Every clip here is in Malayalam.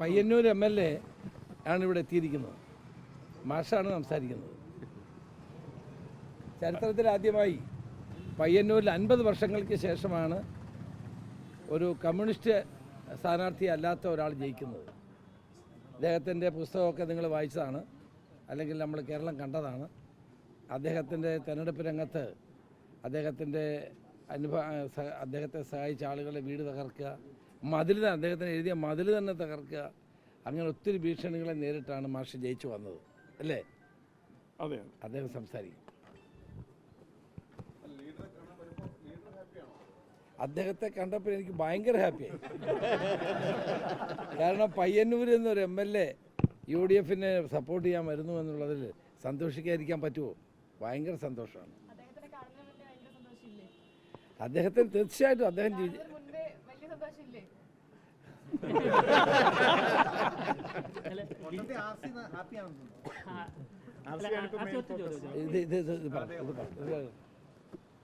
പയ്യന്നൂർ MLA ആണ് ഇവിടെ എത്തിയിരിക്കുന്നത്. മാഷാണ് സംസാരിക്കുന്നത്. ചരിത്രത്തിൽ ആദ്യമായി പയ്യന്നൂരിൽ 50 വർഷങ്ങൾക്ക് ശേഷമാണ് ഒരു കമ്മ്യൂണിസ്റ്റ് സ്ഥാനാർത്ഥി അല്ലാത്ത ഒരാൾ ജയിക്കുന്നത്. അദ്ദേഹത്തിൻ്റെ പുസ്തകമൊക്കെ നിങ്ങൾ വായിച്ചതാണ്, അല്ലെങ്കിൽ നമ്മൾ കേരളം കണ്ടതാണ്. അദ്ദേഹത്തിൻ്റെ തെരഞ്ഞെടുപ്പ് രംഗത്ത് അദ്ദേഹത്തെ സഹായിച്ച ആളുകളുടെ വീട് തകർക്കുക, അദ്ദേഹത്തിന് എഴുതിയ മതിൽ തന്നെ തകർക്കുക, അങ്ങനെ ഒത്തിരി ഭീഷണികളെ നേരിട്ടാണ് മാഷ് ജയിച്ചു വന്നത്, അല്ലേ? അതെ. അദ്ദേഹം സംസാരിക്കും. അദ്ദേഹത്തെ കണ്ടപ്പോൾ എനിക്ക് ഭയങ്കര ഹാപ്പിയായി. കാരണം പയ്യന്നൂർ എന്നൊരു MLA UDF-നെ സപ്പോർട്ട് ചെയ്യാൻ വരുന്നു എന്നുള്ളതിൽ സന്തോഷിക്കാതിരിക്കാൻ പറ്റുമോ? ഭയങ്കര സന്തോഷമാണ് അദ്ദേഹത്തിന്. തീർച്ചയായിട്ടും അദ്ദേഹം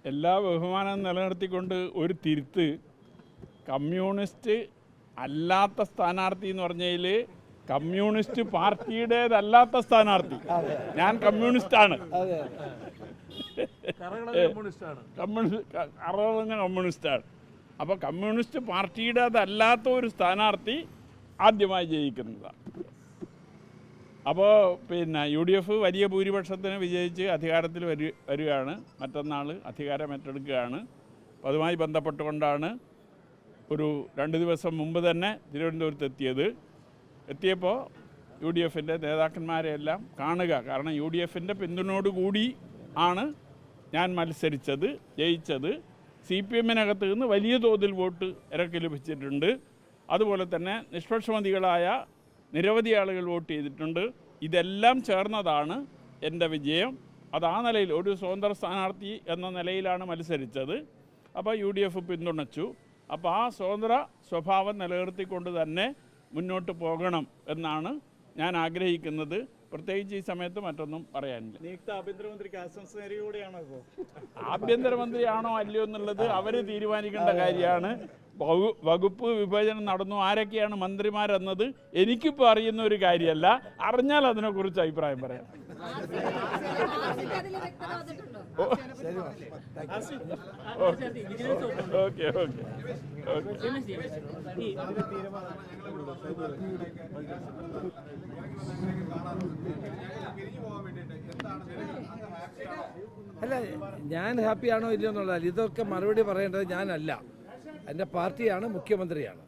എല്ലാ ബഹുമാനം നിലനിർത്തിക്കൊണ്ട് ഒരു തിരുത്ത്, കമ്മ്യൂണിസ്റ്റ് അല്ലാത്ത സ്ഥാനാർത്ഥി എന്ന് പറഞ്ഞതിൽ കമ്മ്യൂണിസ്റ്റ് പാർട്ടിയുടേതല്ലാത്ത സ്ഥാനാർത്ഥി. ഞാൻ കമ്മ്യൂണിസ്റ്റാണ്, കമ്മ്യൂണിസ്റ്റാണ്. അപ്പോൾ കമ്മ്യൂണിസ്റ്റ് പാർട്ടിയുടേതല്ലാത്ത ഒരു സ്ഥാനാർത്ഥി ആദ്യമായി ജയിക്കുന്നതാണ്. അപ്പോൾ UDF വലിയ ഭൂരിപക്ഷത്തിന് വിജയിച്ച് അധികാരത്തിൽ വരികയാണ്. മറ്റന്നാൾ അധികാരം ഏറ്റെടുക്കുകയാണ്. അപ്പോൾ അതുമായി ബന്ധപ്പെട്ടുകൊണ്ടാണ് ഒരു 2 ദിവസം മുമ്പ് തന്നെ തിരുവനന്തപുരത്ത് എത്തിയപ്പോൾ UDF-ൻ്റെ നേതാക്കന്മാരെയെല്ലാം കാണുക. കാരണം UDF-ൻ്റെ പിന്തുണയോടുകൂടി ആണ് ഞാൻ മത്സരിച്ചത്, ജയിച്ചത്. CPM-നകത്ത് നിന്ന് വലിയ തോതിൽ വോട്ട് ഇറക്കി ലഭിച്ചിട്ടുണ്ട്. അതുപോലെ തന്നെ നിഷ്പക്ഷമതികളായ നിരവധി ആളുകൾ വോട്ട് ചെയ്തിട്ടുണ്ട്. ഇതെല്ലാം ചേർന്നതാണ് എൻ്റെ വിജയം. അത് ആ നിലയിൽ ഒരു സ്വതന്ത്ര സ്ഥാനാർത്ഥി എന്ന നിലയിലാണ് മത്സരിച്ചത്. അപ്പോൾ UDF പിന്തുണച്ചു. അപ്പോൾ ആ സ്വതന്ത്ര സ്വഭാവം നിലനിർത്തിക്കൊണ്ട് തന്നെ മുന്നോട്ട് പോകണം എന്നാണ് ഞാൻ ആഗ്രഹിക്കുന്നത്. പ്രത്യേകിച്ച് ഈ സമയത്ത് മറ്റൊന്നും പറയാനില്ല. ആഭ്യന്തരമന്ത്രിയാണോ അല്ലയോ എന്നുള്ളത് അവർ തീരുമാനിക്കേണ്ട കാര്യമാണ്. വകുപ്പ് വിഭജനം നടന്നു, ആരൊക്കെയാണ് മന്ത്രിമാരെന്നത് എനിക്കിപ്പോൾ അറിയുന്ന ഒരു കാര്യമല്ല. അറിഞ്ഞാൽ അതിനെക്കുറിച്ച് അഭിപ്രായം പറയാം. ഓക്കെ. അല്ല, ഞാൻ ഹാപ്പിയാണോ ഇല്ലയോ എന്നുള്ളതല്ല, ഇതൊക്കെ മറുപടി പറയേണ്ടത് ഞാനല്ല. എൻ്റെ പാർട്ടിയാണ്, മുഖ്യമന്ത്രിയാണ്.